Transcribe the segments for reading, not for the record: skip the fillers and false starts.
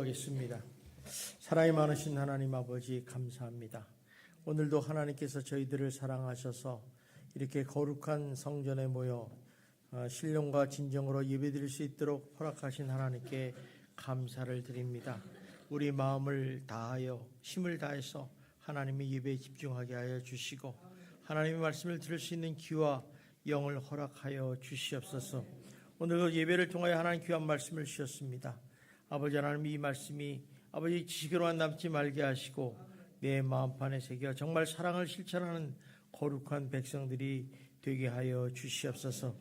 기도하겠습니다. 사랑이 많으신 하나님 아버지 감사합니다. 오늘도 하나님께서 저희들을 사랑하셔서 이렇게 거룩한 성전에 모여 신령과 진정으로 예배드릴 수 있도록 허락하신 하나님께 감사를 드립니다. 우리 마음을 다하여 힘을 다해서 하나님의 예배에 집중하게 하여 주시고 하나님의 말씀을 들을 수 있는 귀와 영을 허락하여 주시옵소서. 오늘도 예배를 통하여 하나님 귀한 말씀을 주셨습니다. 아버지 하나님, 이 말씀이 아버지 지식으로만 남지 말게 하시고 내 마음판에 새겨 정말 사랑을 실천하는 거룩한 백성들이 되게 하여 주시옵소서.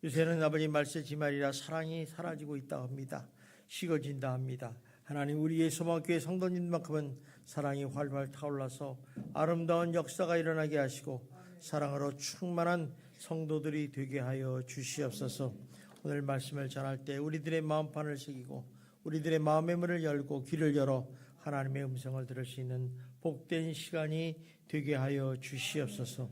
요새는 아버지 말세지말이라 사랑이 사라지고 있다 합니다. 식어진다 합니다. 하나님, 우리의 소망교회 성도님만큼은 사랑이 활활 타올라서 아름다운 역사가 일어나게 하시고 사랑으로 충만한 성도들이 되게 하여 주시옵소서. 오늘 말씀을 전할 때 우리들의 마음판을 새기고 우리들의 마음의 문을 열고 귀를 열어 하나님의 음성을 들을 수 있는 복된 시간이 되게 하여 주시옵소서.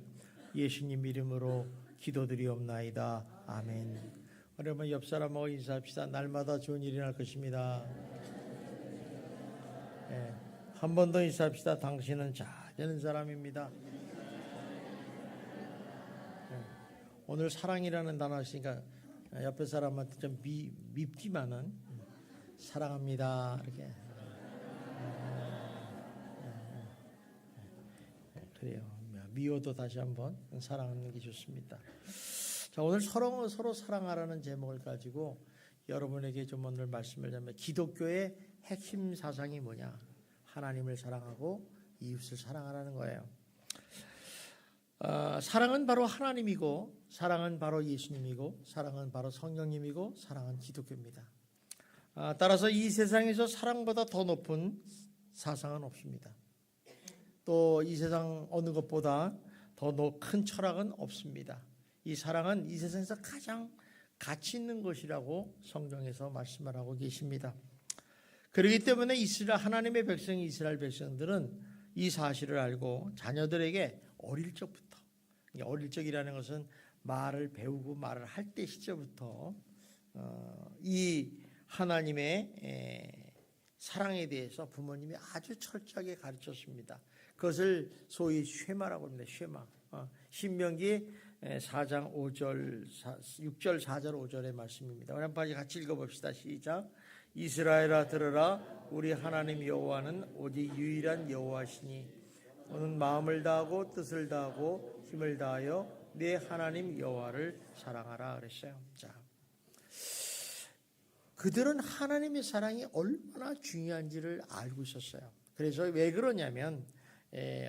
예수님 이름으로 기도드리옵나이다. 아멘. 여러분, 옆 사람하고 인사합시다. 날마다 좋은 일이 날 것입니다. 네. 한 번 더 인사합시다. 당신은 잘 되는 사람입니다. 네. 오늘 사랑이라는 단어 있으니까 옆에 사람한테 좀 밉지만은 사랑합니다 이렇게. 그래요. 미워도 다시 한번 사랑하는 게 좋습니다. 자, 오늘 서로 사랑하라는 제목을 가지고 여러분에게 좀 오늘 말씀을 드리면, 기독교의 핵심 사상이 뭐냐? 하나님을 사랑하고 이웃을 사랑하라는 거예요. 사랑은 바로 하나님이고, 사랑은 바로 예수님이고, 사랑은 바로 성령님이고, 사랑은 기독교입니다. 따라서 이 세상에서 사랑보다 더 높은 사상은 없습니다. 또 이 세상 어느 것보다 더 큰 철학은 없습니다. 이 사랑은 이 세상에서 가장 가치 있는 것이라고 성경에서 말씀을 하고 계십니다. 그렇기 때문에 하나님의 백성이 이스라엘 백성들은 이 사실을 알고 자녀들에게 어릴 적이라는 것은 말을 배우고 말을 할 때 시절부터 이 하나님의 사랑에 대해서 부모님이 아주 철저하게 가르쳤습니다. 그것을 소위 쉐마라고 합니다. 쉐마. 신명기 4장 5절, 6절, 4절, 5절의 말씀입니다. 우리 한번 같이 읽어봅시다. 시작. 이스라엘아 들으라. 우리 하나님 여호와는 오직 유일한 여호와시니 너는 마음을 다하고 뜻을 다하고 힘을 다하여 내 하나님 여호와를 사랑하라 그랬어요. 자, 그들은 하나님의 사랑이 얼마나 중요한지를 알고 있었어요. 그래서 왜 그러냐면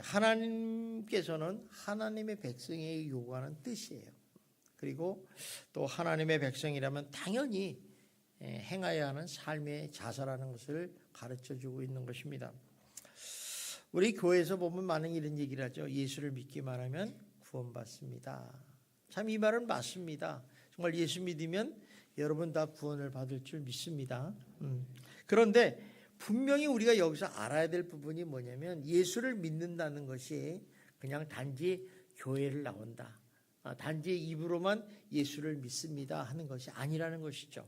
하나님께서는 하나님의 백성에게 요구하는 뜻이에요. 그리고 또 하나님의 백성이라면 당연히 행해야 하는 삶의 자세라는 것을 가르쳐주고 있는 것입니다. 우리 교회에서 보면 많은 이런 얘기를 하죠. 예수를 믿기만 하면 구원받습니다. 참 이 말은 맞습니다. 정말 예수 믿으면 여러분 다 구원을 받을 줄 믿습니다. 그런데 분명히 우리가 여기서 알아야 될 부분이 뭐냐면, 예수를 믿는다는 것이 그냥 단지 교회를 나온다, 단지 입으로만 예수를 믿습니다 하는 것이 아니라는 것이죠.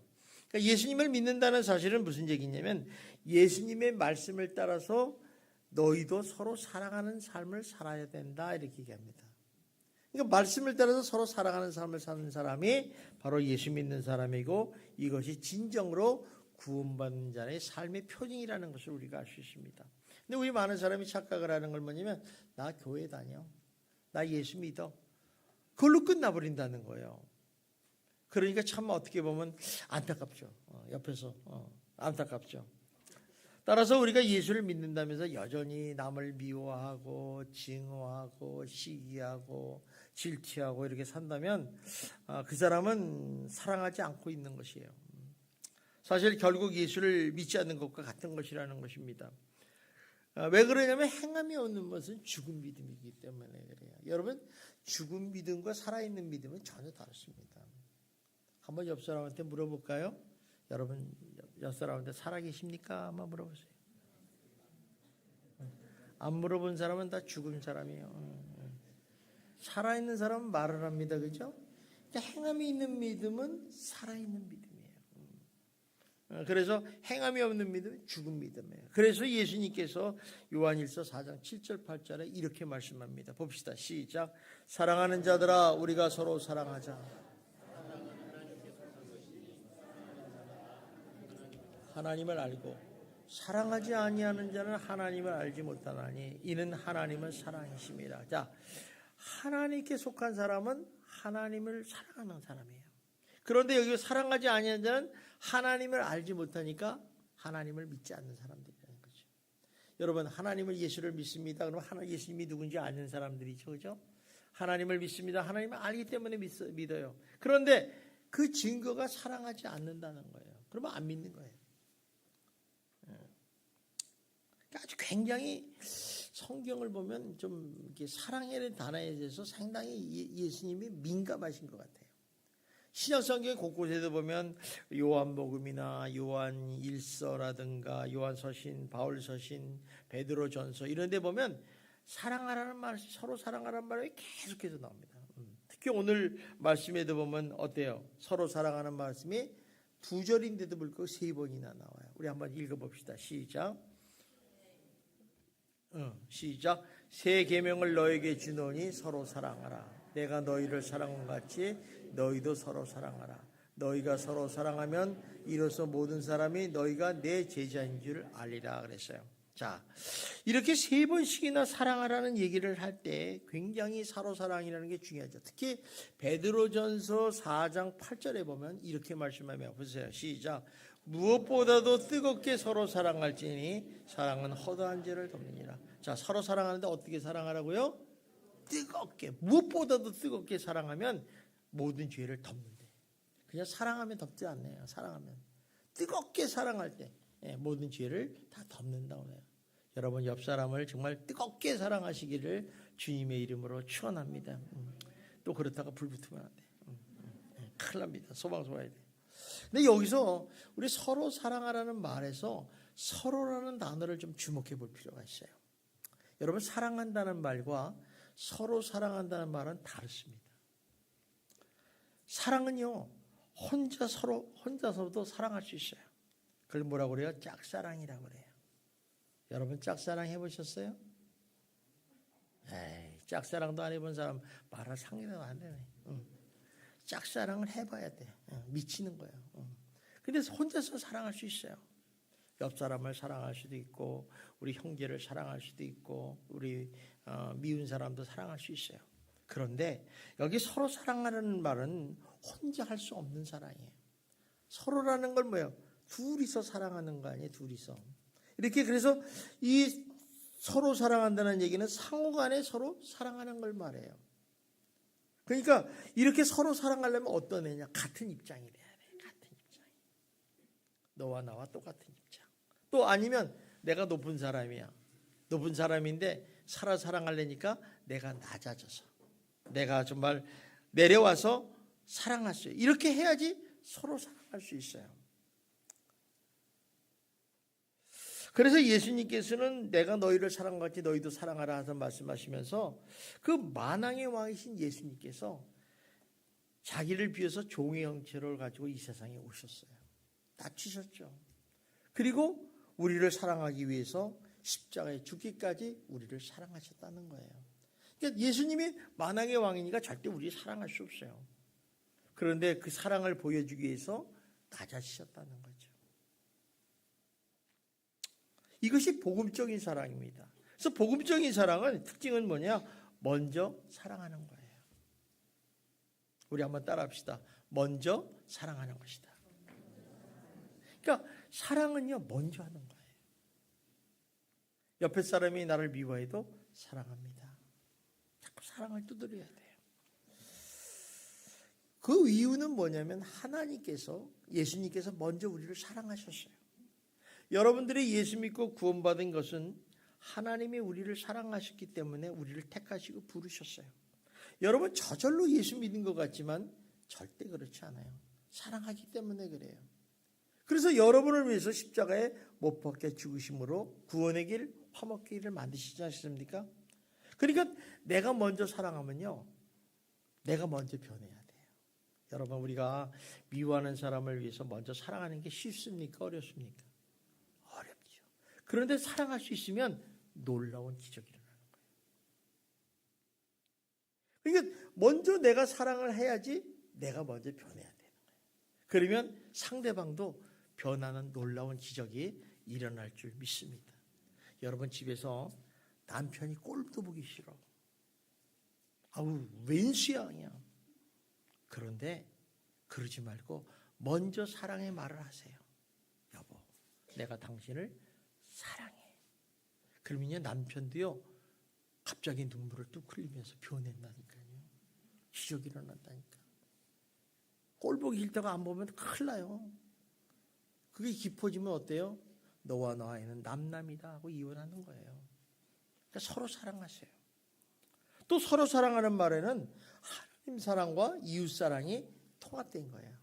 그러니까 예수님을 믿는다는 사실은 무슨 얘기냐면, 예수님의 말씀을 따라서 너희도 서로 사랑하는 삶을 살아야 된다 이렇게 얘기합니다. 그러니까 말씀을 따라서 서로 사랑하는 삶을 사는 사람이 바로 예수 믿는 사람이고, 이것이 진정으로 구원받는 자의 삶의 표징이라는 것을 우리가 알 수 있습니다. 근데 우리 많은 사람이 착각을 하는 걸 뭐냐면, 나 교회 다녀, 나 예수 믿어, 그걸로 끝나버린다는 거예요. 그러니까 참 어떻게 보면 안타깝죠. 옆에서 안타깝죠. 따라서 우리가 예수를 믿는다면서 여전히 남을 미워하고 증오하고 시기하고 질투하고 이렇게 산다면 그 사람은 사랑하지 않고 있는 것이에요. 사실 결국 예수를 믿지 않는 것과 같은 것이라는 것입니다. 왜 그러냐면 행함이 없는 것은 죽은 믿음이기 때문에 그래요. 여러분, 죽은 믿음과 살아있는 믿음은 전혀 다릅니다. 한번 옆 사람한테 물어볼까요? 여러분, 옆 사람한테 살아계십니까? 한번 물어보세요. 안 물어본 사람은 다 죽은 사람이에요. 살아있는 사람은 말을 합니다. 그죠? 행함이 있는 믿음은 살아있는 믿음이에요. 그래서 행함이 없는 믿음은 죽은 믿음이에요. 그래서 예수님께서 요한일서 4장 7절 8절에 이렇게 말씀합니다. 봅시다. 시작. 사랑하는 자들아 우리가 서로 사랑하자. 하나님을 알고 사랑하지 아니하는 자는 하나님을 알지 못하나니 이는 하나님은 사랑이심이라. 자, 하나님께 속한 사람은 하나님을 사랑하는 사람이에요. 그런데 여기 사랑하지 아니하는 자는 하나님을 알지 못하니까 하나님을 믿지 않는 사람들이라는 거죠. 여러분, 하나님을 예수를 믿습니다. 그러면 예수님이 누군지 아는 사람들이죠. 그죠? 하나님을 믿습니다. 하나님을 알기 때문에 믿어요. 그런데 그 증거가 사랑하지 않는다는 거예요. 그러면 안 믿는 거예요. 아주 굉장히 성경을 보면 좀 이렇게 사랑이라는 단어에 대해서 상당히 예수님이 민감하신 것 같아요. 신약 성경 곳곳에도 보면 요한복음이나 요한일서라든가 요한서신, 바울서신, 베드로전서 이런 데 보면 사랑하라는 말, 서로 사랑하라는 말이 계속해서 나옵니다. 특히 오늘 말씀에도 보면 어때요? 서로 사랑하는 말씀이 2절인데도 불구하고 3번이나 나와요. 우리 한번 읽어봅시다. 시작. 시작. 새 계명을 너에게 주노니 서로 사랑하라. 내가 너희를 사랑한 같이 너희도 서로 사랑하라. 너희가 서로 사랑하면 이로써 모든 사람이 너희가 내 제자인 줄 알리라 그랬어요. 자, 이렇게 3번씩이나 사랑하라는 얘기를 할 때 굉장히 서로 사랑이라는 게 중요하죠. 특히 베드로전서 4장 8절에 보면 이렇게 말씀하며 보세요. 시작. 무엇보다도 뜨겁게 서로 사랑할지니 사랑은 허다한 죄를 덮느니라. 자, 서로 사랑하는데 어떻게 사랑하라고요? 뜨겁게, 무엇보다도 뜨겁게 사랑하면 모든 죄를 덮는데. 그냥 사랑하면 덮지 않네요. 사랑하면 뜨겁게 사랑할 때 모든 죄를 다 덮는다고 해요. 여러분, 옆 사람을 정말 뜨겁게 사랑하시기를 주님의 이름으로 축원합니다. 또 그렇다가 불 붙으면 안 돼. 큰일 납니다. 소방서와야 돼. 근데 여기서 우리 서로 사랑하라는 말에서 서로라는 단어를 좀 주목해 볼 필요가 있어요. 여러분, 사랑한다는 말과 서로 사랑한다는 말은 다릅니다. 사랑은요, 혼자서도 사랑할 수 있어요. 그걸 뭐라고 그래요? 짝사랑이라고 그래요. 여러분, 짝사랑 해보셨어요? 에이, 짝사랑도 안 해본 사람 말할 상대가 안 되네. 짝사랑을 해봐야 돼. 미치는 거예요. 근데 혼자서 사랑할 수 있어요. 옆 사람을 사랑할 수도 있고, 우리 형제를 사랑할 수도 있고, 우리 미운 사람도 사랑할 수 있어요. 그런데 여기 서로 사랑하는 말은 혼자 할 수 없는 사랑이에요. 서로라는 걸 뭐예요? 둘이서 사랑하는 거 아니에요? 둘이서. 이렇게 그래서 이 서로 사랑한다는 얘기는 상호간에 서로 사랑하는 걸 말해요. 그러니까 이렇게 서로 사랑하려면 어떤 애냐? 같은 입장이 돼야 돼. 같은 입장. 너와 나와 똑같은 입장. 또 아니면 내가 높은 사람이야. 높은 사람인데 사랑하려니까 내가 낮아져서, 내가 정말 내려와서 사랑할 수 있어요. 이렇게 해야지 서로 사랑할 수 있어요. 그래서 예수님께서는 내가 너희를 사랑같이 너희도 사랑하라 하셔서 말씀하시면서 그 만왕의 왕이신 예수님께서 자기를 비워서 종의 형체를 가지고 이 세상에 오셨어요. 낮추셨죠. 그리고 우리를 사랑하기 위해서 십자가에 죽기까지 우리를 사랑하셨다는 거예요. 그러니까 예수님이 만왕의 왕이니까 절대 우리를 사랑할 수 없어요. 그런데 그 사랑을 보여주기 위해서 낮아지셨다는 거죠. 이것이 복음적인 사랑입니다. 그래서 복음적인 사랑은 특징은 뭐냐? 먼저 사랑하는 거예요. 우리 한번 따라합시다. 먼저 사랑하는 것이다. 그러니까 사랑은요, 먼저 하는 거예요. 옆에 사람이 나를 미워해도 사랑합니다. 자꾸 사랑을 두드려야 돼요. 그 이유는 뭐냐면 하나님께서, 예수님께서 먼저 우리를 사랑하셨어요. 여러분들이 예수 믿고 구원받은 것은 하나님이 우리를 사랑하셨기 때문에 우리를 택하시고 부르셨어요. 여러분, 저절로 예수 믿은 것 같지만 절대 그렇지 않아요. 사랑하기 때문에 그래요. 그래서 여러분을 위해서 십자가에 못 박혀 죽으심으로 구원의 길, 화목의 길을 만드시지 않습니까? 그러니까 내가 먼저 사랑하면요, 내가 먼저 변해야 돼요. 여러분, 우리가 미워하는 사람을 위해서 먼저 사랑하는 게 쉽습니까? 어렵습니까? 어렵죠. 그런데 사랑할 수 있으면 놀라운 기적이 일어나는 거예요. 그러니까 먼저 내가 사랑을 해야지 내가 먼저 변해야 되는 거예요. 그러면 상대방도 변하는 놀라운 기적이 일어날 줄 믿습니다. 여러분, 집에서 남편이 꼴도 보기 싫어. 아우, 웬 수양이야. 그런데 그러지 말고 먼저 사랑의 말을 하세요. 여보, 내가 당신을 사랑해. 그러면요, 남편도요 갑자기 눈물을 뚝 흘리면서 변했다니까요. 기적이 일어난다니까. 꼴보기 싫다가 안 보면 큰일 나요. 그게 깊어지면 어때요? 너와 너 아이는 남남이다 하고 이혼하는 거예요. 그러니까 서로 사랑하세요. 또 서로 사랑하는 말에는 하나님 사랑과 이웃 사랑이 통합된 거예요.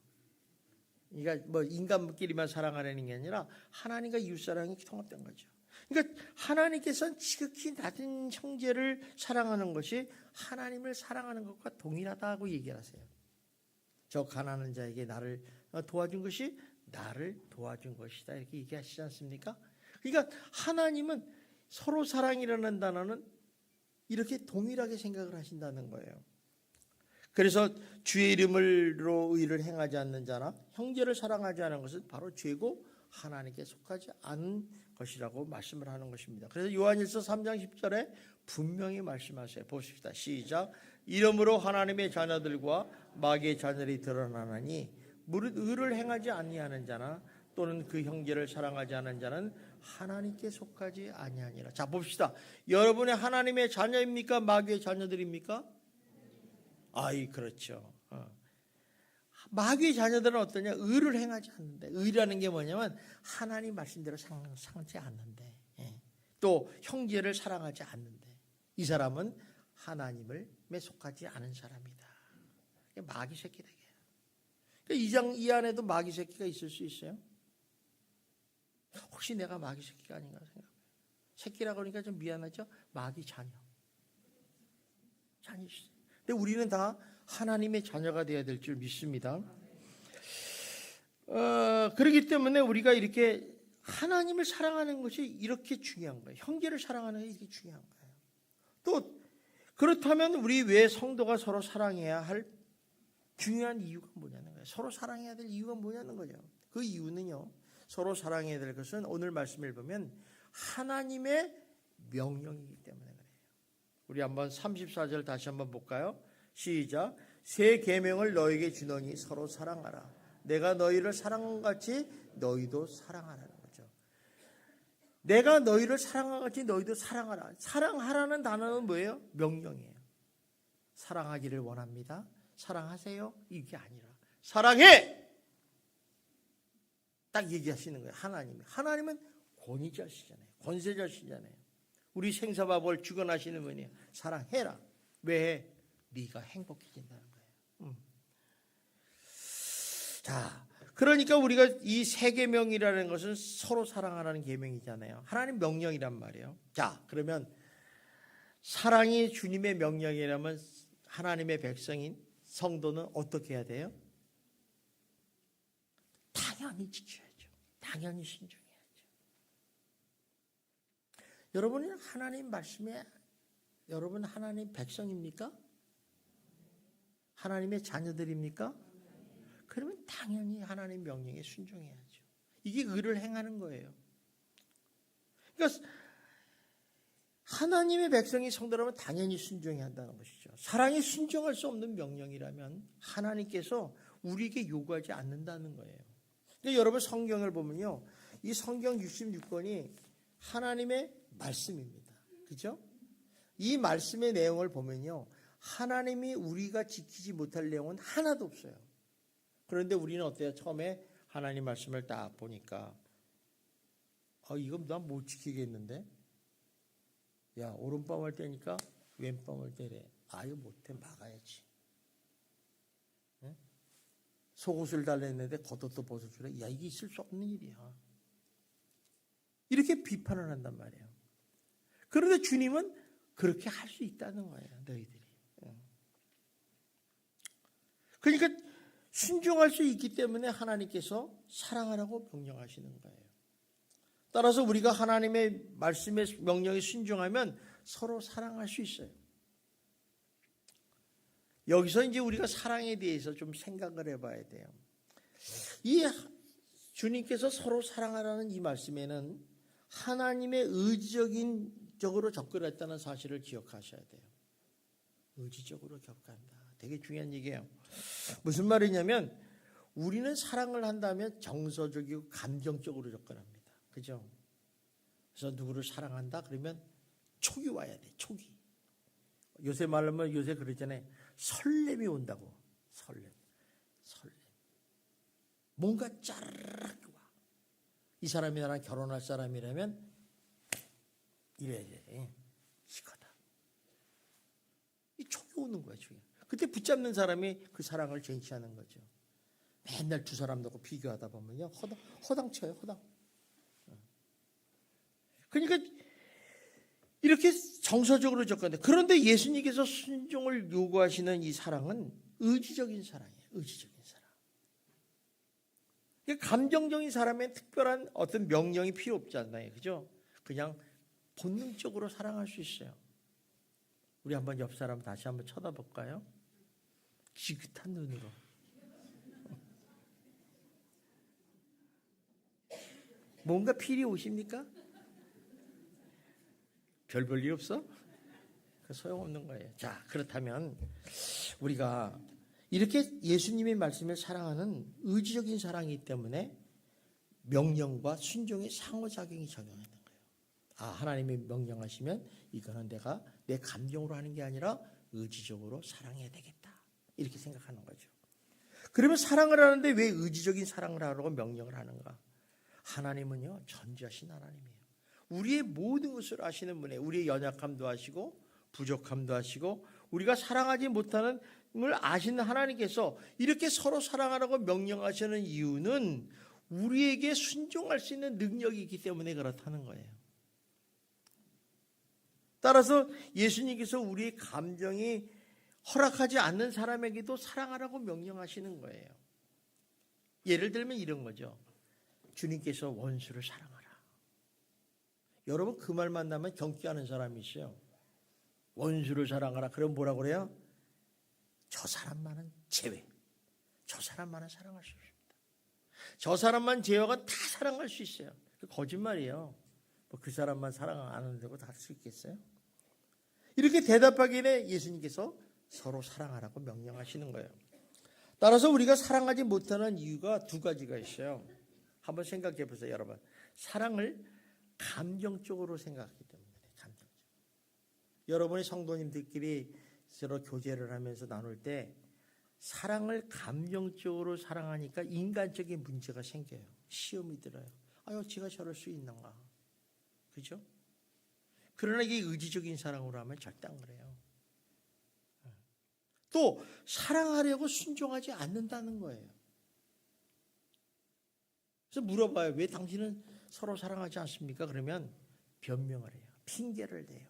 그러니까 뭐 인간끼리만 사랑하려는 게 아니라 하나님과 이웃 사랑이 통합된 거죠. 그러니까 하나님께서는 지극히 낮은 형제를 사랑하는 것이 하나님을 사랑하는 것과 동일하다고 얘기를 하세요. 저 가난한 자에게 나를 도와준 것이 나를 도와준 것이다, 이렇게 얘기하시지 않습니까? 그러니까 하나님은 서로 사랑이라는 단어는 이렇게 동일하게 생각을 하신다는 거예요. 그래서 주의 이름으로 의를 행하지 않는 자나 형제를 사랑하지 않은 것은 바로 죄고 하나님께 속하지 않은 것이라고 말씀을 하는 것입니다. 그래서 요한일서 3장 10절에 분명히 말씀하세요. 보십시다. 시작. 이러므로 하나님의 자녀들과 마귀의 자녀들이 드러나나니 무릇 의를 행하지 아니하는 자나 또는 그 형제를 사랑하지 않은 자는 하나님께 속하지 아니하니라. 자, 봅시다. 여러분의 하나님의 자녀입니까? 마귀의 자녀들입니까? 아이, 그렇죠. 마귀의 자녀들은 어떠냐? 의를 행하지 않는데, 의라는 게 뭐냐면 하나님 말씀대로 살지 않는데, 또 형제를 사랑하지 않는데, 이 사람은 하나님을 속하지 않은 사람이다. 마귀 새끼 되게. 이 안에도 마귀 새끼가 있을 수 있어요? 혹시 내가 마귀 새끼가 아닌가 생각해요. 새끼라고 그러니까 좀 미안하죠? 마귀 자녀시죠. 근데 우리는 다 하나님의 자녀가 되어야 될 줄 믿습니다. 그렇기 때문에 우리가 이렇게 하나님을 사랑하는 것이 이렇게 중요한 거예요. 형제를 사랑하는 게 이렇게 중요한 거예요. 또 그렇다면 우리 왜 성도가 서로 사랑해야 할 중요한 이유가 뭐냐는 거예요. 서로 사랑해야 될 이유가 뭐냐는 거죠. 그 이유는요, 서로 사랑해야 될 것은 오늘 말씀을 보면 하나님의 명령이기 때문에 그래요. 우리 한번 34절 다시 한번 볼까요? 시작. 새 계명을 너에게 주노니 서로 사랑하라. 내가 너희를 사랑한 같이 너희도 사랑하라는 거죠. 내가 너희를 사랑한 같이 너희도 사랑하라. 사랑하라는 단어는 뭐예요? 명령이에요. 사랑하기를 원합니다. 사랑하세요. 이게 아니라 사랑해! 딱 얘기하시는 거예요. 하나님은 권위자시잖아요. 권세자시잖아요. 우리 생사밥을 주관하시는 분이에요. 사랑해라. 왜 해? 네가 행복해진다는 거예요. 자, 그러니까 우리가 이 세 계명이라는 것은 서로 사랑하라는 계명이잖아요. 하나님 명령이란 말이에요. 자, 그러면 사랑이 주님의 명령이라면 하나님의 백성인 성도는 어떻게 해야 돼요? 당연히 지켜야죠. 당연히 신중해야죠. 여러분은 하나님 말씀에 여러분 하나님 백성입니까? 하나님의 자녀들입니까? 그러면 당연히 하나님 명령에 순종해야죠. 이게 의를 행하는 거예요. 그러니까 하나님의 백성이 성도라면 당연히 순종해야 한다는 것이죠. 사랑에 순종할 수 없는 명령이라면 하나님께서 우리에게 요구하지 않는다는 거예요. 근데 여러분 성경을 보면요, 이 성경 66권이 하나님의 말씀입니다. 그죠? 이 말씀의 내용을 보면요, 하나님이 우리가 지키지 못할 내용은 하나도 없어요. 그런데 우리는 어때요? 처음에 하나님 말씀을 딱 보니까 이거 난 못 지키겠는데? 야, 오른밤을 떼니까 왼밤을 떼래. 이거 못해, 막아야지. 네? 속옷을 달랬는데 겉옷도 벗어주래. 야, 이게 있을 수 없는 일이야. 이렇게 비판을 한단 말이에요. 그런데 주님은 그렇게 할 수 있다는 거예요, 너희들이. 그러니까 순종할 수 있기 때문에 하나님께서 사랑하라고 명령하시는 거예요. 따라서 우리가 하나님의 말씀의 명령에 순종하면 서로 사랑할 수 있어요. 여기서 이제 우리가 사랑에 대해서 좀 생각을 해봐야 돼요. 이 주님께서 서로 사랑하라는 이 말씀에는 하나님의 의지적으로 접근했다는 사실을 기억하셔야 돼요. 의지적으로 접근한다. 되게 중요한 얘기예요. 무슨 말이냐면 우리는 사랑을 한다면 정서적이고 감정적으로 접근합니다. 그죠? 그래서 누구를 사랑한다 그러면 촉이 와야 돼. 촉이. 요새 말하면 요새 그러잖아요. 설렘이 온다고. 설렘. 뭔가 짜르르 와. 이 사람이 나랑 결혼할 사람이라면 이래야 돼. 시커다. 이 촉이 오는 거야. 촉이. 그때 붙잡는 사람이 그 사랑을 쟁취하는 거죠. 맨날 두 사람 놓고 비교하다 보면요. 허당 쳐요. 허당. 그러니까 이렇게 정서적으로 접근해. 그런데 예수님께서 순종을 요구하시는 이 사랑은 의지적인 사랑이에요. 의지적인 사랑. 감정적인 사람의 특별한 어떤 명령이 필요 없잖아요. 그죠? 그냥 본능적으로 사랑할 수 있어요. 우리 한번 옆 사람 다시 한번 쳐다볼까요? 지긋한 눈으로. 뭔가 필이 오십니까? 별 볼 일 없어? 소용없는 거예요. 자, 그렇다면 우리가 이렇게 예수님의 말씀을 사랑하는 의지적인 사랑이기 때문에 명령과 순종의 상호작용이 적용하는 거예요. 아, 하나님이 명령하시면 이거는 내가 내 감정으로 하는 게 아니라 의지적으로 사랑해야 되겠다. 이렇게 생각하는 거죠. 그러면 사랑을 하는데 왜 의지적인 사랑을 하라고 명령을 하는가? 하나님은요, 전지하신 하나님이에요. 우리의 모든 것을 아시는 분이에요. 우리의 연약함도 아시고 부족함도 아시고 우리가 사랑하지 못하는 걸 아시는 하나님께서 이렇게 서로 사랑하라고 명령하시는 이유는 우리에게 순종할 수 있는 능력이 있기 때문에 그렇다는 거예요. 따라서 예수님께서 우리의 감정이 허락하지 않는 사람에게도 사랑하라고 명령하시는 거예요. 예를 들면 이런 거죠. 주님께서 원수를 사랑하라. 여러분 그 말 만나면 경기하는 사람이 있어요. 원수를 사랑하라. 그럼 뭐라고 그래요? 저 사람만은 제외. 저 사람만은 사랑할 수 없습니다. 저 사람만 제외하고는 다 사랑할 수 있어요. 거짓말이에요. 뭐 그 사람만 사랑 안 한다고 다 할 수 있겠어요? 이렇게 대답하기에 예수님께서 서로 사랑하라고 명령하시는 거예요. 따라서 우리가 사랑하지 못하는 이유가 두 가지가 있어요. 한번 생각해 보세요, 여러분. 사랑을 감정적으로 생각하기 때문에 감정적. 여러분이 성도님들끼리 서로 교제를 하면서 나눌 때 사랑을 감정적으로 사랑하니까 인간적인 문제가 생겨요. 시험이 들어요. 아유, 제가 저럴 수 있는가? 그죠? 그러나 이게 의지적인 사랑으로 하면 절대 안 그래요. 또 사랑하려고 순종하지 않는다는 거예요. 그래서 물어봐요. 왜 당신은 서로 사랑하지 않습니까? 그러면 변명을 해요. 핑계를 대요.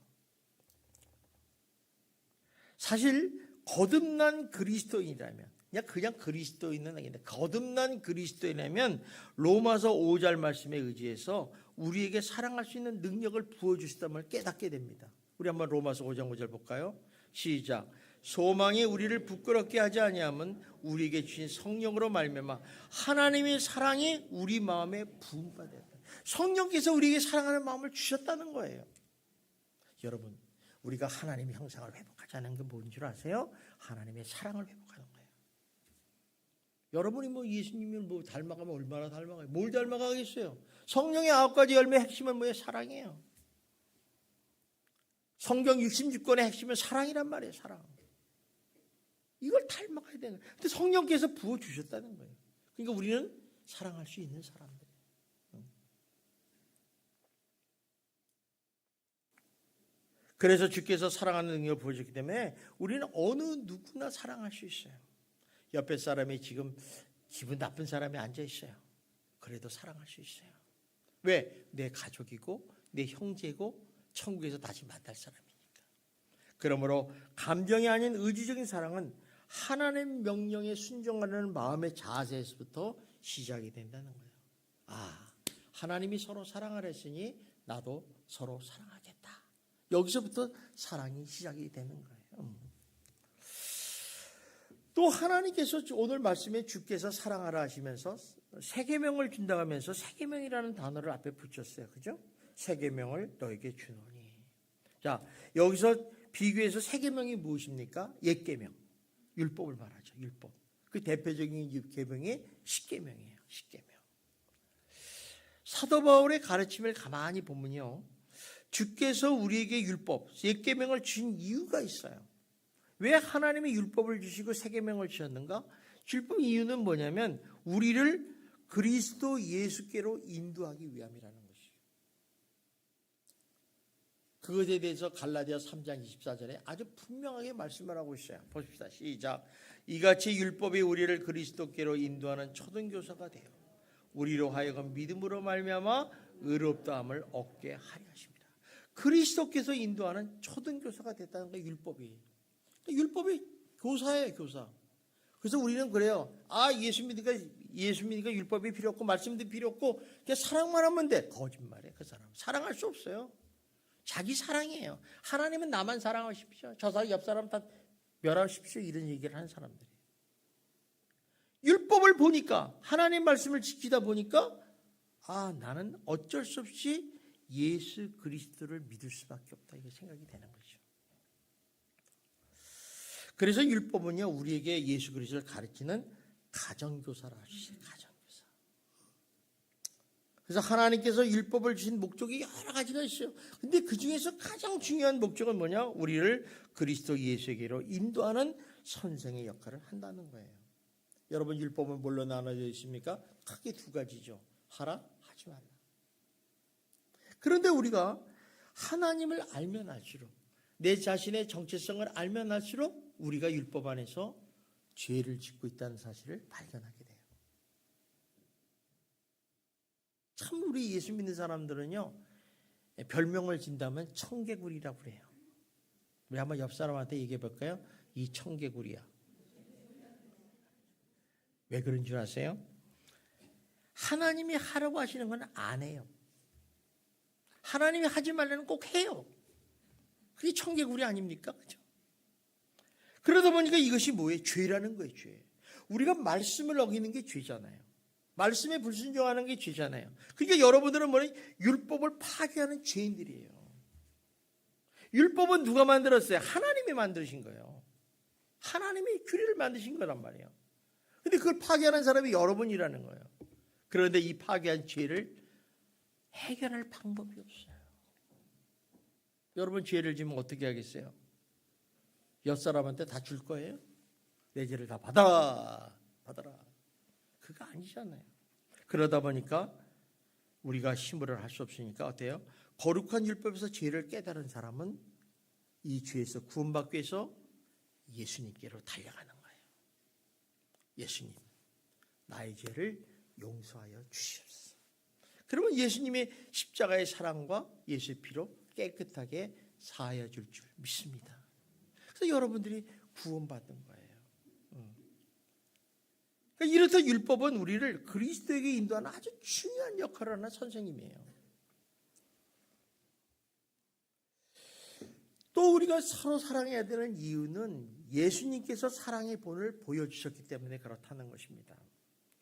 사실 거듭난 그리스도인이라면 그냥 그리스도인은 아닌데 거듭난 그리스도인이라면 로마서 5절 말씀에 의지해서 우리에게 사랑할 수 있는 능력을 부어주시다는 깨닫게 됩니다. 우리 한번 로마서 5장 5절 볼까요? 시작. 소망이 우리를 부끄럽게 하지 아니함은 우리에게 주신 성령으로 말미암아 하나님의 사랑이 우리 마음에 부음받았다. 성령께서 우리에게 사랑하는 마음을 주셨다는 거예요. 여러분, 우리가 하나님의 형상을 회복하자는 게 뭔 줄 아세요? 하나님의 사랑을 회복하는 거예요. 여러분이 뭐 예수님을 뭐 닮아가면 얼마나 닮아가요? 뭘 닮아가겠어요? 성령의 9가지 열매의 핵심은 뭐예요? 사랑이에요. 성경 66권의 핵심은 사랑이란 말이에요. 사랑. 이걸 닮아가야 되는 거예요. 근데 성령께서 부어주셨다는 거예요. 그러니까 우리는 사랑할 수 있는 사람들. 그래서 주께서 사랑하는 능력을 보여줬기 때문에 우리는 어느 누구나 사랑할 수 있어요. 옆에 사람이 지금 기분 나쁜 사람이 앉아 있어요. 그래도 사랑할 수 있어요. 왜? 내 가족이고 내 형제고 천국에서 다시 만날 사람이니까. 그러므로 감정이 아닌 의지적인 사랑은 하나님 명령에 순종하는 마음의 자세에서부터 시작이 된다는 거예요. 하나님이 서로 사랑하라 했으니 나도 서로 사랑하겠다. 여기서부터 사랑이 시작이 되는 거예요. 또 하나님께서 오늘 말씀에 주께서 사랑하라 하시면서 세 계명을 준다고 하면서 세 계명이라는 단어를 앞에 붙였어요. 그죠? 세 계명을 너에게 주노니. 자, 여기서 비교해서 세 계명이 무엇입니까? 옛 계명. 율법을 말하죠. 율법. 그 대표적인 계명이 십계명이에요. 십계명. 사도 바울의 가르침을 가만히 보면요. 주께서 우리에게 율법, 옛 계명을 주신 이유가 있어요. 왜 하나님이 율법을 주시고 새 계명을 주셨는가? 율법 이유는 뭐냐면 우리를 그리스도 예수께로 인도하기 위함이라는 것이에요. 그것에 대해서 갈라디아 3장 24절에 아주 분명하게 말씀을 하고 있어요. 보십시다. 시작. 이같이 율법이 우리를 그리스도께로 인도하는 초등교사가 되어 우리로 하여금 믿음으로 말미암아 의롭다함을 얻게 하려 하십니다. 그리스도께서 인도하는 초등교사가 됐다는 게 율법이. 율법이 교사예요, 교사. 그래서 우리는 그래요. 예수 믿으니까 율법이 필요 없고 말씀도 필요 없고 그냥 사랑만 하면 돼. 거짓말이에요, 그 사람. 사랑할 수 없어요. 자기 사랑이에요. 하나님은 나만 사랑하십시오. 저 사람 옆 사람 다 멸하십시오. 이런 얘기를 하는 사람들이에요. 율법을 보니까 하나님 말씀을 지키다 보니까 나는 어쩔 수 없이 예수 그리스도를 믿을 수밖에 없다. 이게 생각이 되는 거죠. 그래서 율법은요 우리에게 예수 그리스도를 가르치는 가정교사라 하시죠. 가정교사. 그래서 하나님께서 율법을 주신 목적이 여러 가지가 있어요. 근데 그 중에서 가장 중요한 목적은 뭐냐? 우리를 그리스도 예수에게로 인도하는 선생의 역할을 한다는 거예요. 여러분 율법은 뭘로 나눠져 있습니까? 크게 두 가지죠. 하라, 하지 말라. 그런데 우리가 하나님을 알면 알수록 내 자신의 정체성을 알면 알수록 우리가 율법 안에서 죄를 짓고 있다는 사실을 발견하게 돼요. 참 우리 예수 믿는 사람들은요 별명을 진다면 청개구리라고 그래요. 우리 한번 옆 사람한테 얘기해 볼까요? 이 청개구리야. 왜 그런 줄 아세요? 하나님이 하라고 하시는 건 안 해요. 하나님이 하지 말라는 꼭 해요. 그게 청개구리 아닙니까? 그렇죠? 그러다 보니까 이것이 뭐예요? 죄라는 거예요. 죄. 우리가 말씀을 어기는 게 죄잖아요. 말씀에 불순종하는 게 죄잖아요. 그러니까 여러분들은 뭐냐? 율법을 파괴하는 죄인들이에요. 율법은 누가 만들었어요? 하나님이 만드신 거예요. 하나님이 규례를 만드신 거란 말이에요. 근데 그걸 파괴하는 사람이 여러분이라는 거예요. 그런데 이 파괴한 죄를 해결할 방법이 없어요. 여러분 죄를 지면 어떻게 하겠어요? 옆 사람한테 다 줄 거예요? 내 죄를 다 받아라. 그거 아니잖아요. 그러다 보니까 우리가 힘으로 할 수 없으니까 어때요? 거룩한 율법에서 죄를 깨달은 사람은 이 죄에서 구원받기 위해서 예수님께로 달려가는 거예요. 예수님, 나의 죄를 용서하여 주시옵소서. 그러면 예수님의 십자가의 사랑과 예수의 피로 깨끗하게 사하여 줄 줄 믿습니다. 그래서 여러분들이 구원받는 거예요. 그러니까 이렇듯 율법은 우리를 그리스도에게 인도하는 아주 중요한 역할을 하는 선생님이에요. 또 우리가 서로 사랑해야 되는 이유는 예수님께서 사랑의 본을 보여주셨기 때문에 그렇다는 것입니다.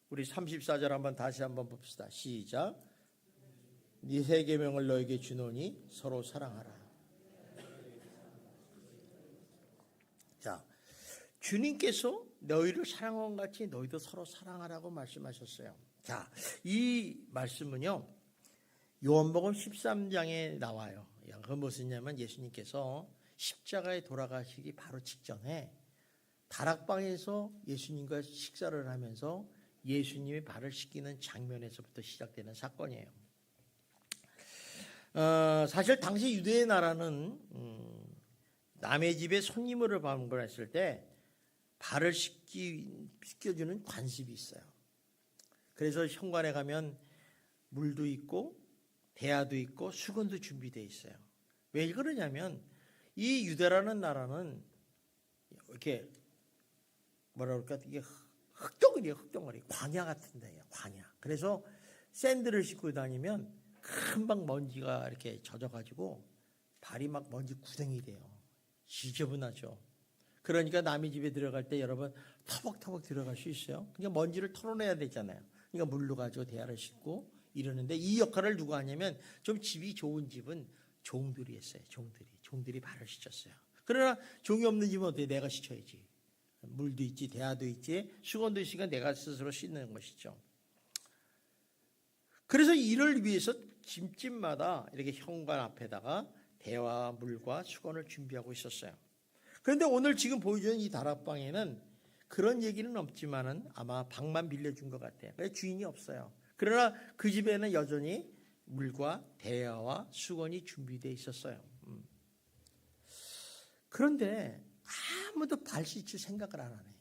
우리 34절 다시 한번 봅시다. 시작. 네 세 계명을 너에게 주노니 서로 사랑하라. 자, 주님께서 너희를 사랑한 것 같이 너희도 서로 사랑하라고 말씀하셨어요. 자, 이 말씀은요 요한복음 13장에 나와요. 그건 무엇이냐면 예수님께서 십자가에 돌아가시기 바로 직전에 다락방에서 예수님과 식사를 하면서 예수님의 발을 씻기는 장면에서부터 시작되는 사건이에요. 사실 당시 유대의 나라는 남의 집에 손님으로 방문했을 때 발을 씻겨주는 관습이 있어요. 그래서 현관에 가면 물도 있고 대야도 있고 수건도 준비되어 있어요. 왜 그러냐면 이 유대라는 나라는 이렇게 뭐라 그럴까, 이게 흙덩어리예요. 흙덩어리. 광야 같은 데예요. 광야. 그래서 샌들을 신고 다니면 금방 먼지가 이렇게 젖어가지고 발이 막 먼지 구덩이 돼요. 지저분하죠. 그러니까 남의 집에 들어갈 때 여러분 터벅터벅 들어갈 수 있어요. 그러니까 먼지를 털어내야 되잖아요. 그러니까 물로 가지고 대야를 씻고 이러는데, 이 역할을 누가 하냐면 좀 집이 좋은 집은 종들이 했어요. 종들이 발을 씻었어요. 그러나 종이 없는 집은 어떻게? 내가 씻어야지. 물도 있지, 대야도 있지, 수건도 있으니까 내가 스스로 씻는 것이죠. 그래서 이를 위해서 집집마다 이렇게 현관 앞에다가 대야와 물과 수건을 준비하고 있었어요. 그런데 오늘 지금 보여주는 이 다락방에는 그런 얘기는 없지만은 아마 방만 빌려준 것 같아요. 그래서 주인이 없어요. 그러나 그 집에는 여전히 물과 대야와 수건이 준비되어 있었어요. 그런데 아무도 발 씻을 생각을 안 하네.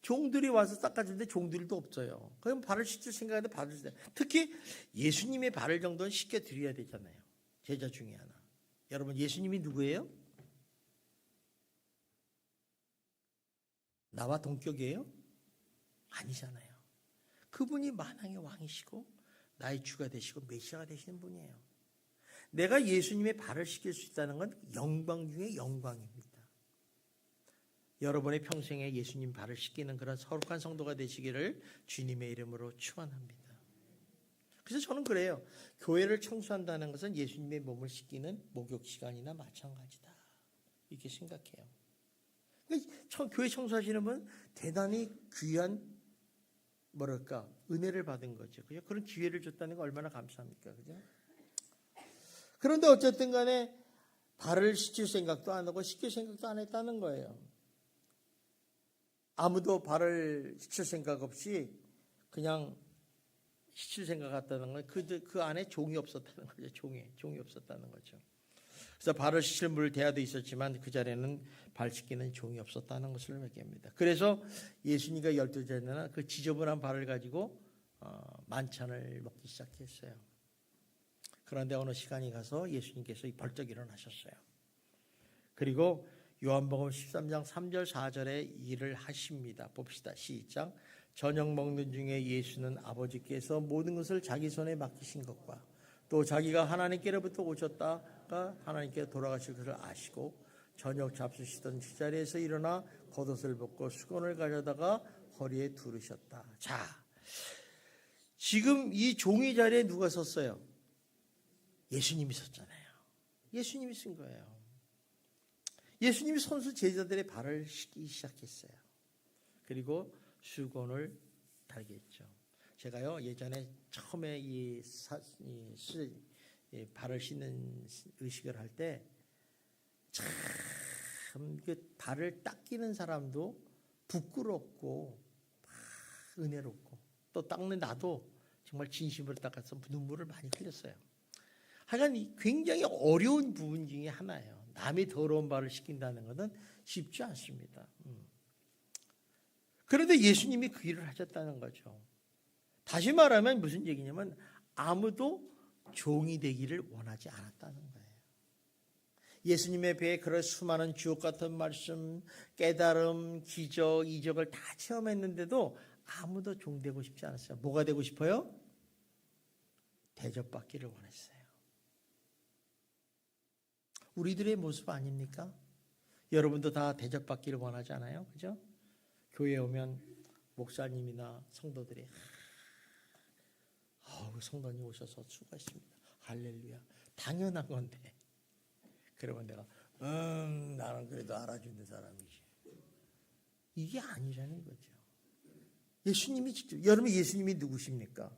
종들이 와서 닦아주는데 종들도 없어요. 그럼 발을 씻을 생각인데 발을 씻어요. 특히 예수님의 발을 정도는 씻겨드려야 되잖아요. 제자 중에 하나. 여러분, 예수님이 누구예요? 나와 동격이에요? 아니잖아요. 그분이 만왕의 왕이시고 나의 주가 되시고 메시아가 되시는 분이에요. 내가 예수님의 발을 씻길 수 있다는 건 영광 중에 영광입니다. 여러분의 평생에 예수님 발을 씻기는 그런 거룩한 성도가 되시기를 주님의 이름으로 축원합니다. 그래서 저는 그래요. 교회를 청소한다는 것은 예수님의 몸을 씻기는 목욕 시간이나 마찬가지다, 이렇게 생각해요. 교회 청소하시는 분은 대단히 귀한 뭐랄까 은혜를 받은 거죠. 그죠? 그런 기회를 줬다는 거 얼마나 감사합니까? 그죠? 그런데 어쨌든 간에 발을 씻을 생각도 안 하고 씻길 생각도 안 했다는 거예요. 아무도 발을 씻을 생각 없이 그냥 씻을 생각 같다는 건 그 안에 종이 없었다는 거죠. 종이 없었다는 거죠. 그래서 발을 씻을 물 대야도 있었지만 그 자리에는 발 씻기는 종이 없었다는 것을 얘기합니다. 그래서 예수님과 12제자는 그 지저분한 발을 가지고 만찬을 먹기 시작했어요. 그런데 어느 시간이 가서 예수님께서 벌떡 일어나셨어요. 그리고 요한복음 13장 3절 4절에 일을 하십니다. 봅시다. 시작. 저녁 먹는 중에 예수는 아버지께서 모든 것을 자기 손에 맡기신 것과 또 자기가 하나님께로부터 오셨다가 하나님께 돌아가실 것을 아시고 저녁 잡수시던 그 자리에서 일어나 겉옷을 벗고 수건을 가져다가 허리에 두르셨다. 자, 지금 이 종이 자리에 누가 섰어요? 예수님이 섰잖아요. 예수님이 쓴 거예요. 예수님이 선수 제자들의 발을 씻기 시작했어요. 그리고 수건을 달게 했죠. 제가요 예전에 처음에 발을 씻는 의식을 할 때 참 그 발을 닦이는 사람도 부끄럽고 은혜롭고 또 닦는 나도 정말 진심으로 닦아서 눈물을 많이 흘렸어요. 하여간 굉장히 어려운 부분 중에 하나예요. 남의 더러운 발을 씻긴다는 것은 쉽지 않습니다. 그런데 예수님이 그 일을 하셨다는 거죠. 다시 말하면 무슨 얘기냐면 아무도 종이 되기를 원하지 않았다는 거예요. 예수님의 배에 그런 수많은 주옥 같은 말씀, 깨달음, 기적, 이적을 다 체험했는데도 아무도 종 되고 싶지 않았어요. 뭐가 되고 싶어요? 대접받기를 원했어요. 우리들의 모습 아닙니까? 여러분도 다 대접받기를 원하지 않아요? 그죠? 교회에 오면 목사님이나 성도들이 성도님 오셔서 수고하십니다. 할렐루야. 당연한 건데. 그러면 내가 나는 그래도 알아주는 사람이지. 이게 아니라는 거죠. 예수님이 직접, 여러분 예수님이 누구십니까?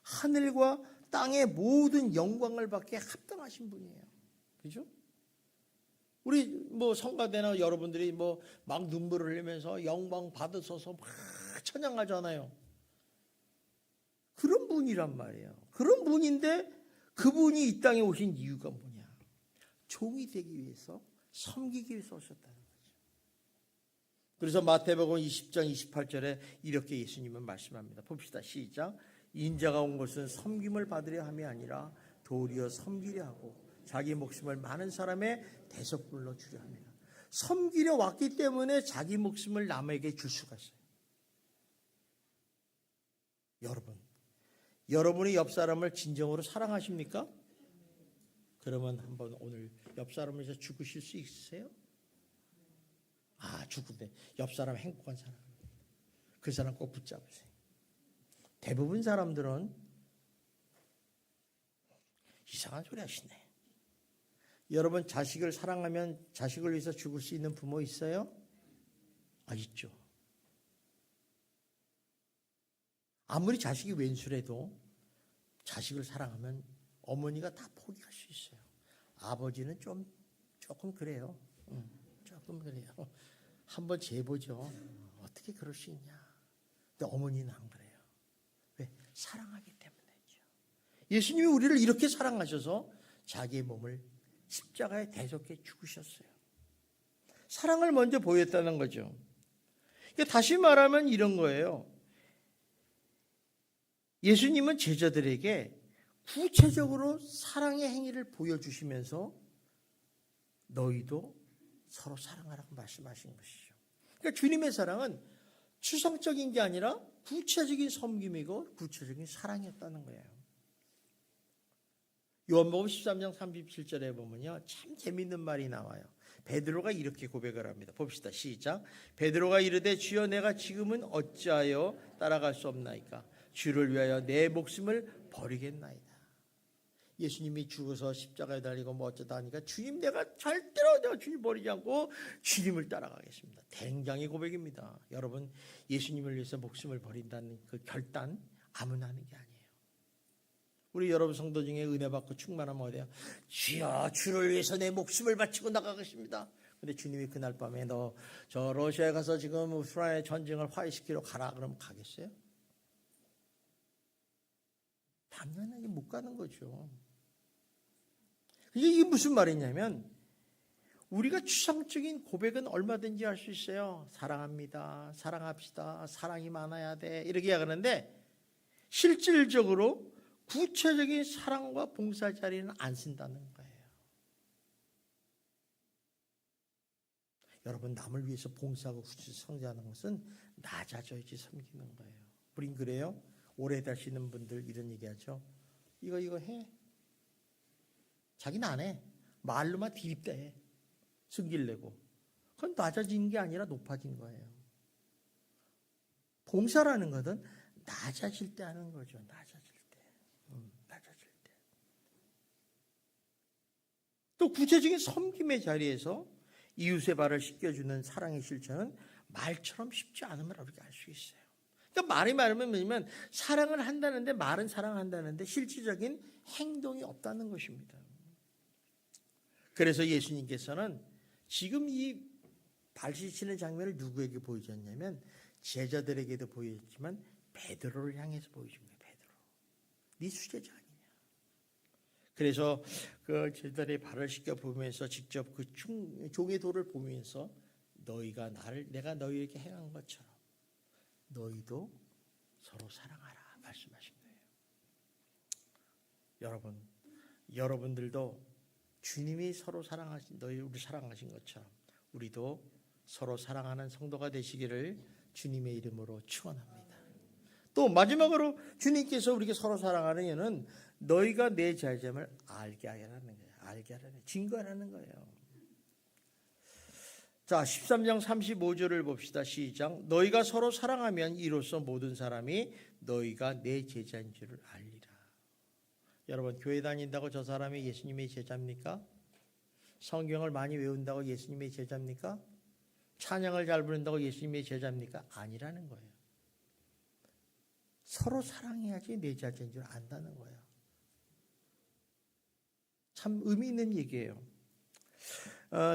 하늘과 땅의 모든 영광을 받기에 합당하신 분이에요. 그죠? 우리 성가대나 여러분들이 막 눈물을 흘리면서 영광 받으소서 막 찬양하잖아요. 그런 분이란 말이에요. 그런 분인데 그분이 이 땅에 오신 이유가 뭐냐? 종이 되기 위해서, 섬기기 위해서 오셨다는 거죠. 그래서 마태복음 20장 28절에 이렇게 예수님은 말씀합니다. 봅시다. 시작. 인자가 온 것은 섬김을 받으려 함이 아니라 도리어 섬기려 하고 자기 목숨을 많은 사람의 대속불로 주려 합니다. 섬기려 왔기 때문에 자기 목숨을 남에게 줄 수가 있어요. 여러분이 옆 사람을 진정으로 사랑하십니까? 그러면 한번 오늘 옆 사람을 위해서 죽으실 수 있으세요? 죽은데 옆 사람 행복한 사람, 그 사람 꼭 붙잡으세요. 대부분 사람들은 이상한 소리 하시네. 여러분 자식을 사랑하면 자식을 위해서 죽을 수 있는 부모 있어요? 있죠. 아무리 자식이 왼수라도 자식을 사랑하면 어머니가 다 포기할 수 있어요. 아버지는 조금 그래요. 조금 그래요. 한번 재보죠. 어떻게 그럴 수 있냐. 근데 어머니는 안 그래요. 왜? 사랑하기 때문이죠. 예수님이 우리를 이렇게 사랑하셔서 자기의 몸을 십자가에 대속해 죽으셨어요. 사랑을 먼저 보였다는 거죠. 다시 말하면 이런 거예요. 예수님은 제자들에게 구체적으로 사랑의 행위를 보여주시면서 너희도 서로 사랑하라고 말씀하신 것이죠. 그러니까 주님의 사랑은 추상적인 게 아니라 구체적인 섬김이고 구체적인 사랑이었다는 거예요. 요한복음 13장 37절에 보면요, 참 재밌는 말이 나와요. 베드로가 이렇게 고백을 합니다. 봅시다. 시작. 베드로가 이르되 주여 내가 지금은 어찌하여 따라갈 수 없나이까? 주를 위하여 내 목숨을 버리겠나이다. 예수님이 죽어서 십자가에 달리고 어쩌다 하니까 주님 내가 주님 버리지 않고 주님을 따라가겠습니다. 굉장히 고백입니다. 여러분 예수님을 위해서 목숨을 버린다는 그 결단 아무나 하는 게 아니에요. 우리 여러분 성도 중에 은혜 받고 충만하면 어디야? 주여 주를 위해서 내 목숨을 바치고 나가겠습니다. 근데 주님이 그날 밤에 너 저 러시아에 가서 지금 우크라이나 전쟁을 화해시키러 가라 그러면 가겠어요? 당연하게 못 가는 거죠. 이게 무슨 말이냐면 우리가 추상적인 고백은 얼마든지 할 수 있어요. 사랑합니다. 사랑합시다. 사랑이 많아야 돼. 이렇게 이야기하는데 실질적으로 구체적인 사랑과 봉사 자리는 안 쓴다는 거예요. 여러분 남을 위해서 봉사하고 성장하는 것은 낮아져야지 섬기는 거예요. 우린 그래요? 오래 다시는 분들 이런 얘기하죠. 이거 해. 자기는 안 해. 말로만 디립대. 승질내고. 그건 낮아진 게 아니라 높아진 거예요. 봉사라는 것은 낮아질 때 하는 거죠. 낮아질 때. 또 구체적인 섬김의 자리에서 이웃의 발을 씻겨주는 사랑의 실천은 말처럼 쉽지 않음을 우리가 알 수 있어요. 그러니까 말이 말하면 뭐냐면 사랑을 한다는데 말은 사랑한다는데 실질적인 행동이 없다는 것입니다. 그래서 예수님께서는 지금 이 발 씻히는 장면을 누구에게 보여줬냐면 제자들에게도 보여줬지만 베드로를 향해서 보여준 거예요. 베드로. 네 수제자 아니냐. 그래서 그 제자들의 발을 씻겨 보면서 직접 그 종의 도를 보면서 내가 너희에게 행한 것처럼 너희도 서로 사랑하라 말씀하신 거예요. 여러분들도 주님이 서로 우리 사랑하신 것처럼 우리도 서로 사랑하는 성도가 되시기를 주님의 이름으로 축원합니다. 또 마지막으로 주님께서 우리에게 서로 사랑하는 이유는 너희가 내 자녀임을 알게 하라는 거예요. 증거하라는 거예요. 자, 13장 35절을 봅시다. 시작. 너희가 서로 사랑하면 이로써 모든 사람이 너희가 내 제자인 줄을 알리라. 여러분 교회 다닌다고 저 사람이 예수님의 제자입니까? 성경을 많이 외운다고 예수님의 제자입니까? 찬양을 잘 부른다고 예수님의 제자입니까? 아니라는 거예요. 서로 사랑해야지 내 제자인 줄 안다는 거예요. 참 의미 있는 얘기예요.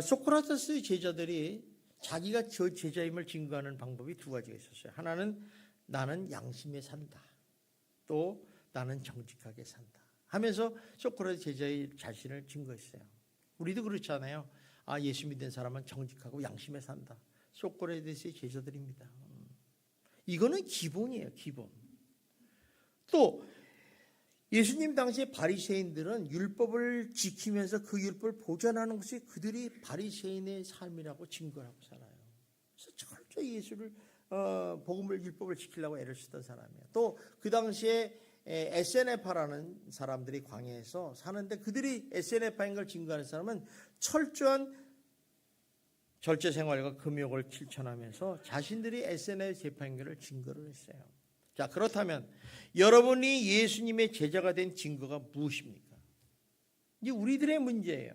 소크라테스의 제자들이 자기가 저 제자임을 증거하는 방법이 두 가지가 있었어요. 하나는 나는 양심에 산다. 또 나는 정직하게 산다. 하면서 소크라테스 제자의 자신을 증거했어요. 우리도 그렇잖아요. 예수 믿는 사람은 정직하고 양심에 산다. 소크라테스의 제자들입니다. 이거는 기본이에요. 기본. 또 예수님 당시에 바리새인들은 율법을 지키면서 그 율법을 보존하는 것이 그들이 바리새인의 삶이라고 증거하고 살아요. 그래서 철저히 예수를 복음을 율법을 지키려고 애를 쓰던 사람이에요. 또 그 당시에 에세네파라는 사람들이 광야에서 사는데 그들이 에세네파인 걸 증거하는 사람은 철저한 절제 생활과 금욕을 실천하면서 자신들이 에세네파인 것을 증거를 했어요. 자, 그렇다면 여러분이 예수님의 제자가 된 증거가 무엇입니까? 이제 우리들의 문제예요.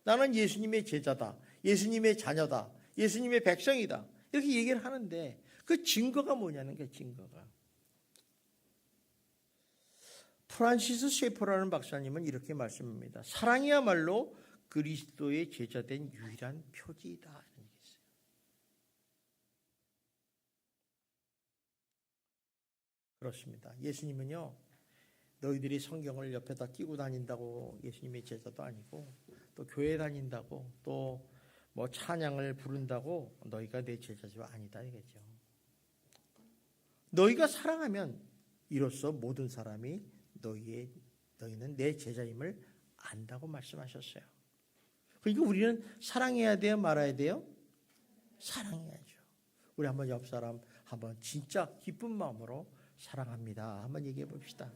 나는 예수님의 제자다. 예수님의 자녀다. 예수님의 백성이다. 이렇게 얘기를 하는데 그 증거가 뭐냐는 게 증거가. 프란시스 셰퍼라는 박사님은 이렇게 말씀합니다. 사랑이야말로 그리스도의 제자된 유일한 표지이다. 이런 얘기 있어요. 그렇습니다. 예수님은요, 너희들이 성경을 옆에다 끼고 다닌다고 예수님의 제자도 아니고, 또 교회 다닌다고, 또 뭐 찬양을 부른다고 너희가 내 제자도 아니다 이거죠. 너희가 사랑하면 이로써 모든 사람이 너희는 내 제자임을 안다고 말씀하셨어요. 그러니까 우리는 사랑해야 돼요, 말아야 돼요? 사랑해야죠. 우리 한번 옆 사람 한번 진짜 기쁜 마음으로 사랑합니다. 한번 얘기해 봅시다.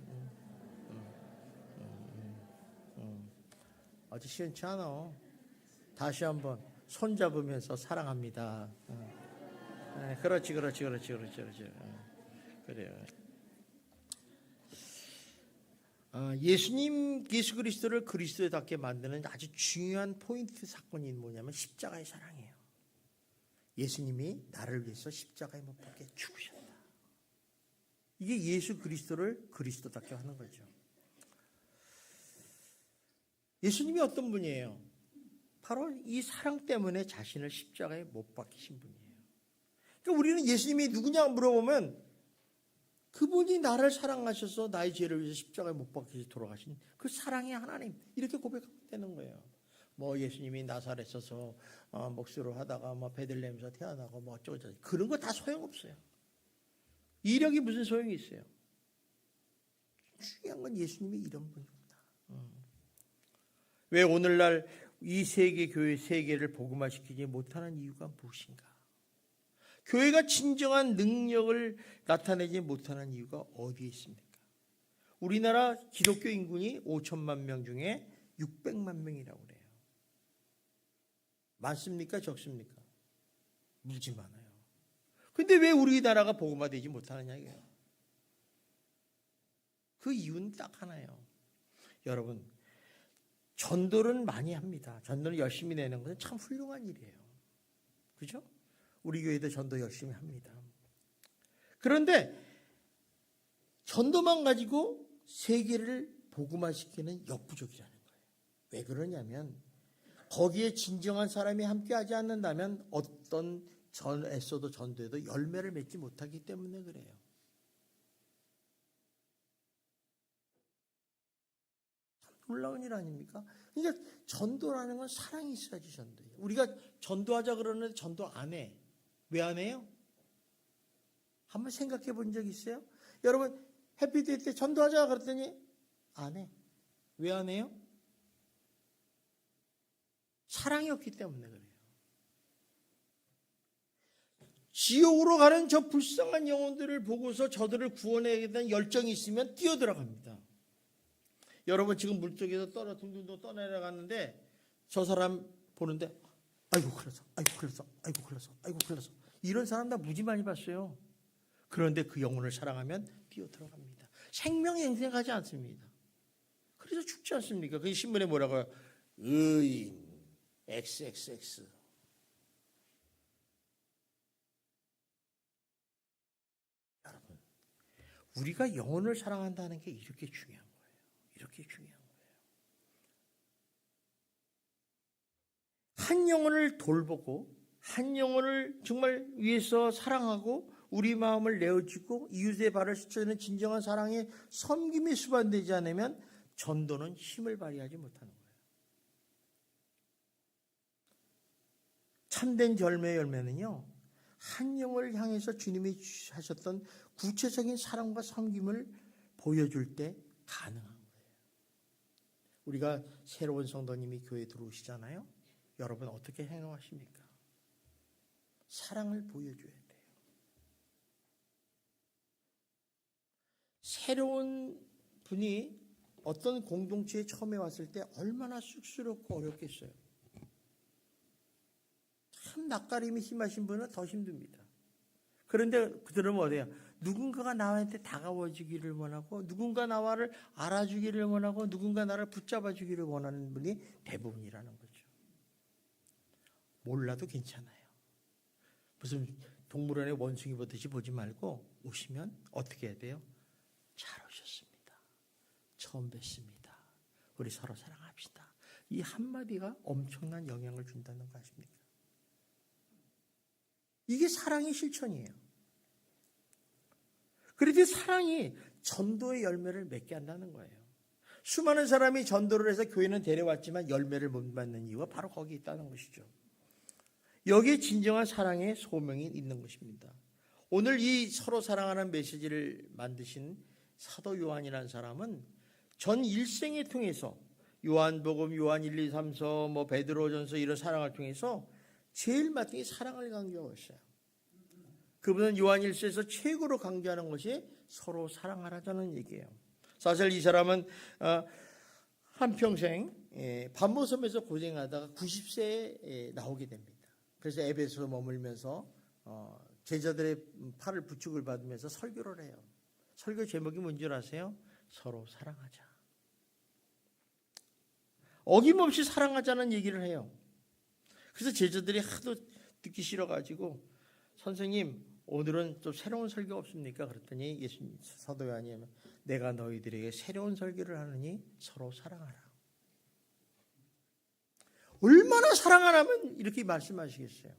아주 시원치 않아. 다시 한번 손 잡으면서 사랑합니다. 그렇지. 그래요. 예수 그리스도를 그리스도답게 만드는 아주 중요한 포인트 사건이 뭐냐면 십자가의 사랑이에요. 예수님이 나를 위해서 십자가에 못 박혀 죽으셨다. 이게 예수 그리스도를 그리스도답게 하는 거죠. 예수님이 어떤 분이에요? 바로 이 사랑 때문에 자신을 십자가에 못 박히신 분이에요. 그러니까 우리는 예수님이 누구냐 물어보면 그분이 나를 사랑하셔서 나의 죄를 위해서 십자가에 못 박히시 돌아가신 그 사랑의 하나님, 이렇게 고백하면 되는 거예요. 뭐 예수님이 나사렛에서 목수로 하다가 뭐 베들레헴에서 태어나고 뭐 어쩌고저쩌고 그런 거 다 소용없어요. 이력이 무슨 소용이 있어요? 중요한 건 예수님이 이런 분입니다. 왜 오늘날 이 세계 교회 세계를 복음화시키지 못하는 이유가 무엇인가? 교회가 진정한 능력을 나타내지 못하는 이유가 어디에 있습니까? 우리나라 기독교 인구이 5천만 명 중에 600만 명이라고 그래요. 많습니까? 적습니까? 무지 많아요. 근데 왜 우리나라가 복음화되지 못하느냐 이거예요. 그 이유는 딱 하나예요. 여러분, 전도는 많이 합니다. 전도를 열심히 내는 것은 참 훌륭한 일이에요. 그죠? 우리 교회도 전도 열심히 합니다. 그런데 전도만 가지고 세계를 복음화시키는 역부족이라는 거예요. 왜 그러냐면 거기에 진정한 사람이 함께하지 않는다면 어떤 애써도 전도에도 열매를 맺지 못하기 때문에 그래요. 놀라운 일 아닙니까? 그러니까 전도라는 건 사랑이 있어야지 전도예요. 우리가 전도하자 그러는데 전도 안 해. 왜 안 해요? 한번 생각해 본 적 있어요? 여러분 해피데이 때 전도하자 그랬더니 안 해. 왜 안 해요? 사랑이 없기 때문에 그래요. 지옥으로 가는 저 불쌍한 영혼들을 보고서 저들을 구원해야겠다는 열정이 있으면 뛰어들어갑니다. 여러분 지금 물속에서 둥둥 떠내려갔는데 저 사람 보는데 아이고 큰일 났어. 이런 사람 다 무지 많이 봤어요. 그런데 그 영혼을 사랑하면 뛰어들어갑니다. 생명행생하지 않습니다. 그래서 죽지 않습니까? 그 신문에 뭐라고요? 의인 XXX. 여러분, 우리가 영혼을 사랑한다는 게 이렇게 중요한 거예요. 이렇게 중요한 거예요. 한 영혼을 돌보고 한 영혼을 정말 위해서 사랑하고 우리 마음을 내어주고 이웃의 발을 씻어주는 진정한 사랑의 섬김이 수반되지 않으면 전도는 힘을 발휘하지 못하는 거예요. 참된 절매의 열매는요, 한 영혼을 향해서 주님이 하셨던 구체적인 사랑과 섬김을 보여줄 때 가능한 거예요. 우리가 새로운 성도님이 교회에 들어오시잖아요. 여러분 어떻게 행동하십니까? 사랑을 보여줘야 돼요. 새로운 분이 어떤 공동체에 처음에 왔을 때 얼마나 쑥스럽고 어렵겠어요. 참 낯가림이 심하신 분은 더 힘듭니다. 그런데 그들은 어때요? 누군가가 나한테 다가와주기를 원하고 누군가 나를 알아주기를 원하고 누군가 나를 붙잡아주기를 원하는 분이 대부분이라는 거죠. 몰라도 괜찮아요. 무슨 동물원에 원숭이 보듯이 보지 말고 오시면 어떻게 해야 돼요? 잘 오셨습니다. 처음 뵙습니다. 우리 서로 사랑합시다. 이 한마디가 엄청난 영향을 준다는 거 아십니까? 이게 사랑의 실천이에요. 그래도 사랑이 전도의 열매를 맺게 한다는 거예요. 수많은 사람이 전도를 해서 교회는 데려왔지만 열매를 못 받는 이유가 바로 거기 있다는 것이죠. 여기에 진정한 사랑의 소명이 있는 것입니다. 오늘 이 서로 사랑하는 메시지를 만드신 사도 요한이라는 사람은 전 일생에 통해서 요한복음, 요한 1, 2, 3서, 베드로전서 이런 사랑을 통해서 제일 마지막에 사랑을 강조했어요. 그분은 요한 1서에서 최고로 강조하는 것이 서로 사랑하라는 얘기예요. 사실 이 사람은 한평생 반모섬에서 고생하다가 90세에 나오게 됩니다. 그래서 에베소에 머물면서 제자들의 팔을 부축을 받으면서 설교를 해요. 설교 제목이 뭔지 아세요? 서로 사랑하자. 어김없이 사랑하자는 얘기를 해요. 그래서 제자들이 하도 듣기 싫어가지고 선생님 오늘은 좀 새로운 설교 없습니까? 그랬더니 예수님 사도 요한이 내가 너희들에게 새로운 설교를 하느니 서로 사랑하라. 얼마나 사랑하라면 이렇게 말씀하시겠어요?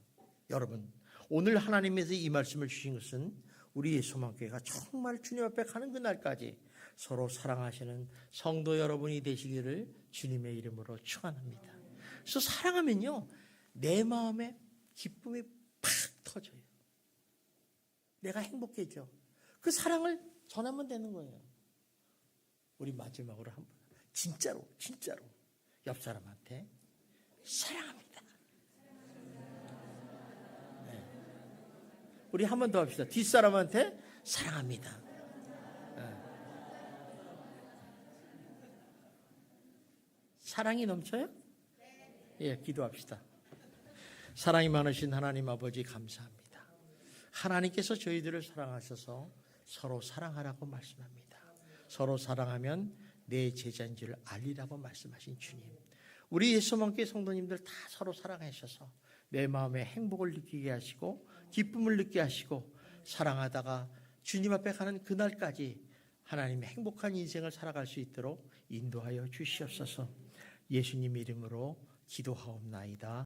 여러분 오늘 하나님께서 이 말씀을 주신 것은 우리 예수만교회가 정말 주님 앞에 가는 그날까지 서로 사랑하시는 성도 여러분이 되시기를 주님의 이름으로 축원합니다. 그래서 사랑하면요 내 마음에 기쁨이 팍 터져요. 내가 행복해져. 그 사랑을 전하면 되는 거예요. 우리 마지막으로 한번 진짜로 옆 사람한테 사랑합니다. 네. 우리 한 번 더 합시다. 뒷사람한테 사랑합니다. 네. 사랑이 넘쳐요? 예, 기도합시다. 사랑이 많으신 하나님 아버지 감사합니다. 하나님께서 저희들을 사랑하셔서 서로 사랑하라고 말씀합니다. 서로 사랑하면 내 제자인 줄 알리라고 말씀하신 주님. 우리 예수님께 성도님들 다 서로 사랑하셔서 내 마음에 행복을 느끼게 하시고 기쁨을 느끼게 하시고 사랑하다가 주님 앞에 가는 그날까지 하나님의 행복한 인생을 살아갈 수 있도록 인도하여 주시옵소서. 예수님 이름으로 기도하옵나이다.